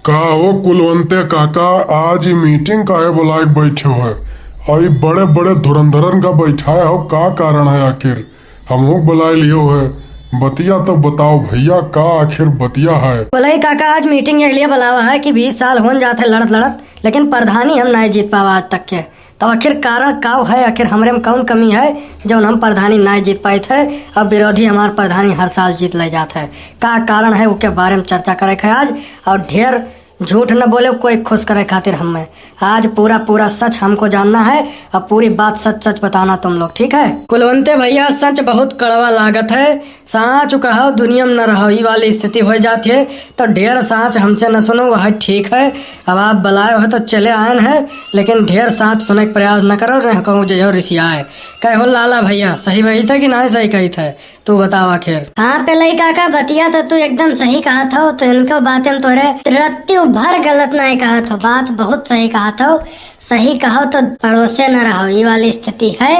का हो कुलवंते काका, आज ही मीटिंग काहे बुलाए बैठे हो है? और बड़े बड़े धुरंधरन का बैठाए हो, का कारण है आखिर? हम लोग बुलाए लियो है, बतिया तो बताओ भैया, का आखिर बतिया है? बोले काका, आज मीटिंग इसलिए बुलावा है कि 20 साल हो जाते लड़त लड़त, लेकिन प्रधानी हम नहीं जीत पावा आज तक के। तो आखिर कारण का है? आखिर हमरे में कौन कमी है जो हम प्रधानी नहीं जीत पाए थे? अब विरोधी हमारे प्रधानी हर साल जीत ले जाते है। का कारण है उसके बारे में चर्चा करे है आज। और ढेर झूठ न बोले कोई खुश करे खातिर हमें आज पूरा पूरा सच हमको जानना है और पूरी बात सच सच बताना तुम लोग, ठीक है? कुलवंते भैया, सच बहुत कड़वा लागत है। सांच कहो दुनिया में न रहो, ये वाली स्थिति हो जाती है। तो ढेर सांच हमसे न सुनो, वह ठीक है। अब आप बुलाए हो तो चले आए हैं, लेकिन ढेर सांच सुने का प्रयास न करो, न कहूँ जो रिसियाए। कहो लाला भैया, सही वही था कि नहीं सही कही थे? तू बताओ आखिर। हाँ पेलई काका, बतिया तो तू एकदम सही कहा था। तो इनको बातें तोरे रत्ती भर गलत नहीं कहा था, बात बहुत सही कहा था। सही कहो तो पड़ोसे न रहो, ये वाली स्थिति है।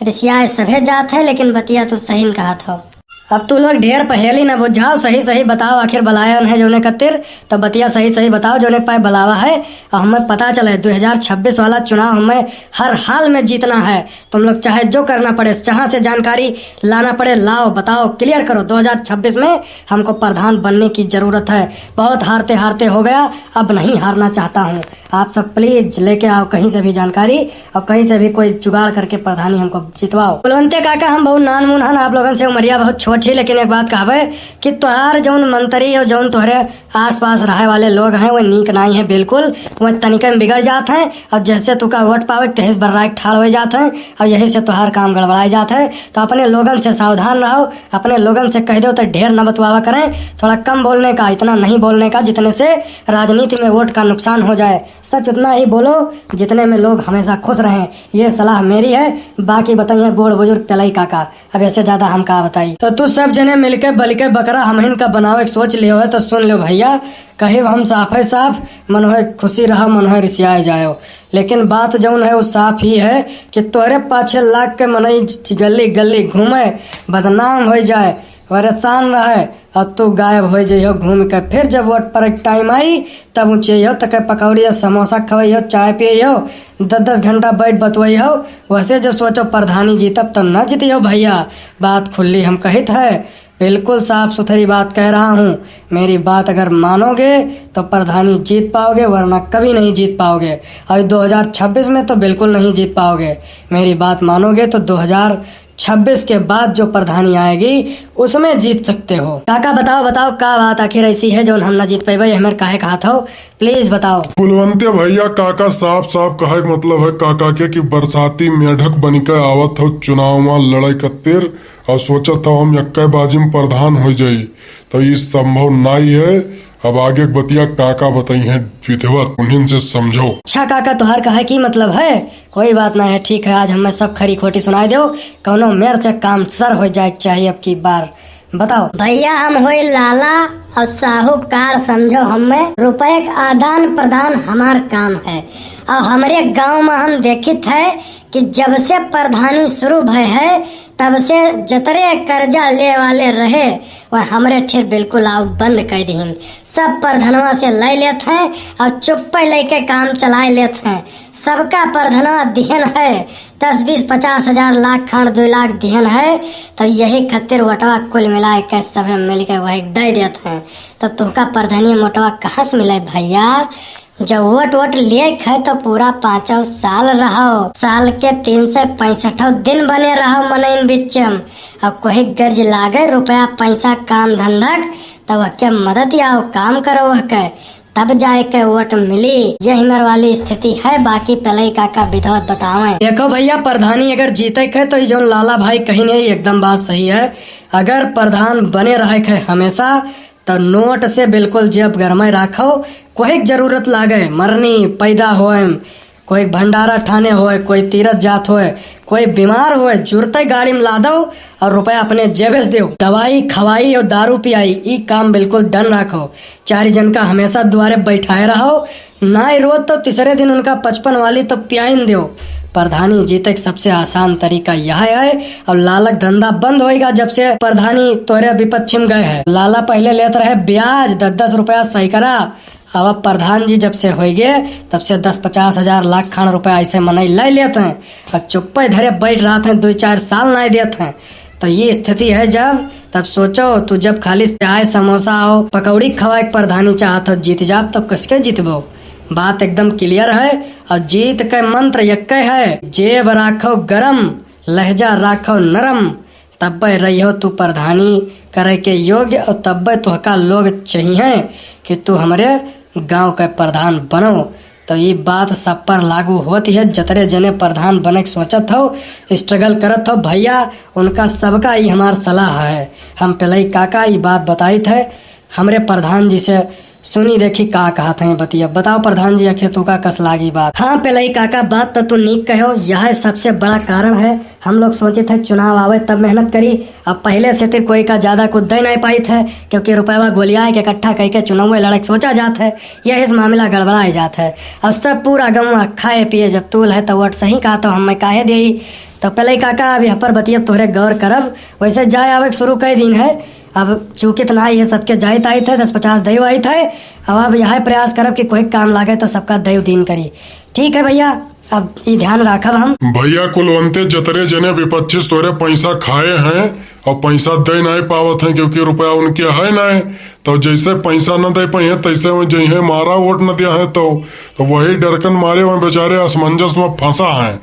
रिसिया सभे जात है, लेकिन बतिया तो सही कहा था। अब तू लोग ढेर पहेली न बुझाओ, सही सही बताओ आखिर बलाया है जोने कतिर। तो बतिया सही सही बताओ जोने पाए बुलावा है। और हमें पता चले 2026 वाला चुनाव हमें हर हाल में जीतना है। तुम लोग चाहे जो करना पड़े, जहाँ से जानकारी लाना पड़े लाओ, बताओ, क्लियर करो। 2026 में हमको प्रधान बनने की जरूरत है। बहुत हारते हारते हो गया, अब नहीं हारना चाहता हूँ। आप सब प्लीज लेके आओ कहीं से भी जानकारी, और कहीं से भी कोई जुगाड़ करके प्रधानी हमको जितवाओ। कुलवंते काका, हम बहुत नान मुनहन आप लोगों से, उमरिया बहुत छोटी, लेकिन एक बात कहवे कि तुहार जौन मंत्री और जौन तुहरे आस पास रहे वाले लोग हैं वो नीक नहीं है बिल्कुल। वो तनिके में बिगड़ जाते हैं, और जैसे तुका वोट पावे तहेस बर्राक ठाड़ हो जाते हैं, और यही से तुहार काम गड़बड़ाए जाते हैं। तो अपने लोगन से सावधान रहो, अपने लोगन से कह दो तो ढेर न बतवावा करें। थोड़ा कम बोलने का, इतना नहीं बोलने का जितने से राजनीति में वोट का नुकसान हो जाए। सच उतना ही बोलो जितने में लोग हमेशा खुश रहें। ये सलाह मेरी है। बाकी बताइए बूढ़ बुजुर्ग पेलई काका, अब ऐसे ज्यादा हम का बताई। तो तू सब जने मिलके बलके बकरा हमहिन का बनावे सोच लियो है तो सुन लो भैया। कहे हम साफ है साफ, मन हो खुशी रहो, मन हो रिसियाए जाओ। लेकिन बात जौन है वो साफ ही है कि तोरे पाछे लाग के मनई गली गली घूमे, बदनाम हो जाए, परेशान रहे, और तू गायब हो जाइयो घूम के। फिर जब वोट पर टाइम आई तब ऊँचियो तक पकौड़ी समोसा खवैयो, चाय पियो, 10-10 घंटा बैठ बतवैयो। वैसे जो सोचो प्रधानी जीतब तो न जीतियो भैया। बात खुली हम कहित है, बिल्कुल साफ सुथरी बात कह रहा हूँ। मेरी बात अगर मानोगे तो प्रधानी जीत पाओगे, वरना कभी नहीं जीत पाओगे। और 2026 में तो बिल्कुल नहीं जीत पाओगे। मेरी बात मानोगे तो 2026 के बाद जो प्रधानी आएगी उसमें जीत सकते हो। काका बताओ बताओ, का बात आखिर ऐसी है जो हम न जीत पाए? हमें काहे कहा था, प्लीज बताओ। कुलवंते भैया, काका साफ साफ कहे मतलब है काका के कि बरसाती मेढक बनिके आवत हो चुनाव में लड़ाई कतिर, और सोचत था हम यक्के बाजी में प्रधान हो जाई। तो ये संभव नहीं है। अब आगे बतिया काका बताई है विधिवत, उन्हीं से समझो। अच्छा काका, तुहार कहे की मतलब है? कोई बात नहीं है, ठीक है। आज हमें सब खरी खोटी सुनाई दो, कौनो मेर से काम सर हो जाए चाहिए अब की बार। बताओ भैया, हम होए लाला और साहूकार, समझो। हमें रुपए का आदान प्रदान हमार काम है। और हमारे गांव में हम देखित है कि जब से प्रधानी शुरू भय है तब से जतरे कर्जा ले वाले रहे वह हमरे ठेर बिल्कुल आओ बंद कर दीन। सब प्रधनवा से ले लेते हैं और चुप्पे लेके काम चलाए लेते हैं। सबका प्रधनवा दिहन है 10, 20, 50 हजार, लाख खंड 2 लाख दिहन है। तो यही खातिर वटवा कुल मिलाए के सब मिल के वही दे देते हैं। तो तुमका प्रधानी मोटवा कहाँ से मिले भैया? जब वोट ले खाए तो पूरा 5 साल रहो, साल के 365 दिन बने रहो मन इन बीच। अब कोई गर्ज लागे रुपया पैसा काम धंधा तब के मदद आओ काम करो के, तब जाए के वोट मिली। यही मेरे वाली स्थिति है। बाकी पहले काका विधवत बतावे। देखो भैया, प्रधानी अगर जीते है तो जो लाला भाई कहीं नहीं, एकदम बात सही है। अगर प्रधान बने रहे है हमेशा तो नोट से बिल्कुल जेब गरमाए रखो। कोई जरूरत लागे, मरनी पैदा होए, कोई भंडारा ठाने होए, कोई तीरथ जात होए, कोई बीमार होए, जुरते गाड़ी में ला दो और रुपया अपने जेबे से दो। दवाई खवाई और दारू पियाई, ई काम बिल्कुल डन रखो। 4 जन का हमेशा द्वारे बैठाए रहो, ना रोज तो तीसरे दिन उनका 55 वाली तो पियाइन दो। प्रधानी जीते सबसे आसान तरीका यह है। और लालक धंधा बंद होएगा जब से प्रधानी तोरे विपद छिम गए है। लाला पहले लेते रहे ब्याज 10-10 रुपया सही करा, अब प्रधान जी जब से हो गए तब से 10-50 हजार लाख खान रुपया ऐसे मनई ले लेते हैं और चुप्पे धरे बैठ रहा थे 2-4 साल नहीं देते हैं। तो ये स्थिति है जब तब सोचो तू जब खाली चाय समोसा हो पकौड़ी खवाए प्रधानी चाहत हो जीत जाब तो किसके जीतबो। बात एकदम क्लियर है और जीत के मंत्र एक है, जेब राखो गरम लहजा राखो नरम, तब रहियो तू प्रधानी करे के योग्य और तब तुहका लोग चाहिए कि तू हमारे गांव के प्रधान बनो। तो ये बात सब पर लागू होती है। जतरे जने प्रधान बने के सोचत हो स्ट्रगल करत हो भैया उनका सबका ये हमार सलाह है। हम पहले ही काका ये बात बताई थे हमरे प्रधान जी से, सुनी देखी का कहा थे बतिया। बताओ प्रधान जी आखिर तू का कस लागी बात। हाँ पहले ही काका बात तो तू नीक कहो, यह सबसे बड़ा कारण है। हम लोग सोचे थे चुनाव आवे तब मेहनत करी, अब पहले से तो कोई का ज्यादा कुछ दे नहीं पाई थे क्योंकि रुपया गोलियाए के इकट्ठा करके चुनाव में लड़क सोचा जाता है, यह इस मामला गड़बड़ाए जाता है। अब सब पूरा गंवा खाए पिए जब तूल है तो वोट सही कहा तो हमें काहे दे। तो पहले ही काका अब यहाँ पर बतिया तोहरे गौर करब, वैसे जाए आवे शुरू कई दिन है। अब चूंकि इतना ये सबके जाइत आई थे 10-50 दैव आई थे, अब यह प्रयास करब कि कोई काम लागे तो सबका दैव दिन करी। ठीक है भैया, अब ये ध्यान रखब हम। भैया कुलवंते जतरे जने विपक्षी तोरे पैसा खाए हैं और पैसा दे नहीं पावत हैं क्योंकि रुपया उनके है नहीं, तो जैसे पैसा न दे पाए तैसे में जही मारा वोट न दिया है तो वही डरकन मारे में बेचारे असमंजस में फंसा है,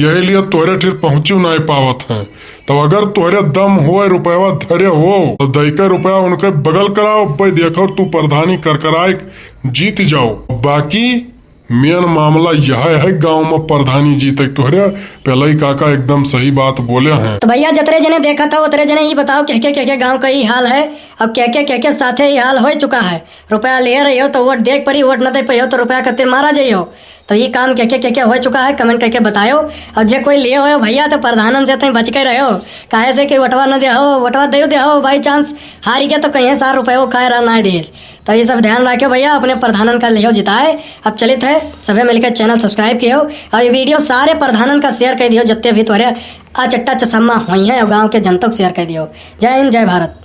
यही लिए तोरे ठीक पहुंचू नहीं पावत हैं। तो अगर तोरे दम हो रुपया धरे हो तो दे रुपया उनके बगल कराओ भाई, देखो तू प्रधानी कर जीत जाओ। बाकी मेन मामला यह है गांव में प्रधानी जीते तोहरे पहले ही काका एकदम सही बात बोले हैं। तो भैया जतरे जने देखा था उतरे जने ही बताओ क्या गांव का ही हाल है। अब क्या साथे ही हाल हो चुका है। रुपया ले रही हो तो वोट देख पड़ी, वोट न दे पाई हो तो रुपया कते मारा जाइयो। तो ये काम क्या हो चुका है कमेंट करके बताओ। और जे कोई ले हो भैया तो प्रधानन से बच के रहो, काहे से कि वटवा न दे हो, वटवा दे हो बाई चांस हारी गया तो कहीं सार रुपये खाए रहा ना देश। तो ये सब ध्यान रखे भैया, अपने प्रधानन का ले जिताए। अब चलित है सभी मिलकर चैनल सब्सक्राइब किए हो और ये वीडियो सारे प्रधानन का शेयर कर दियो जितने भी तुम्हारे अचट्टा चसम्मा हुई हैं और गाँव के जनता को शेयर कर दियो। जय हिंद जय भारत।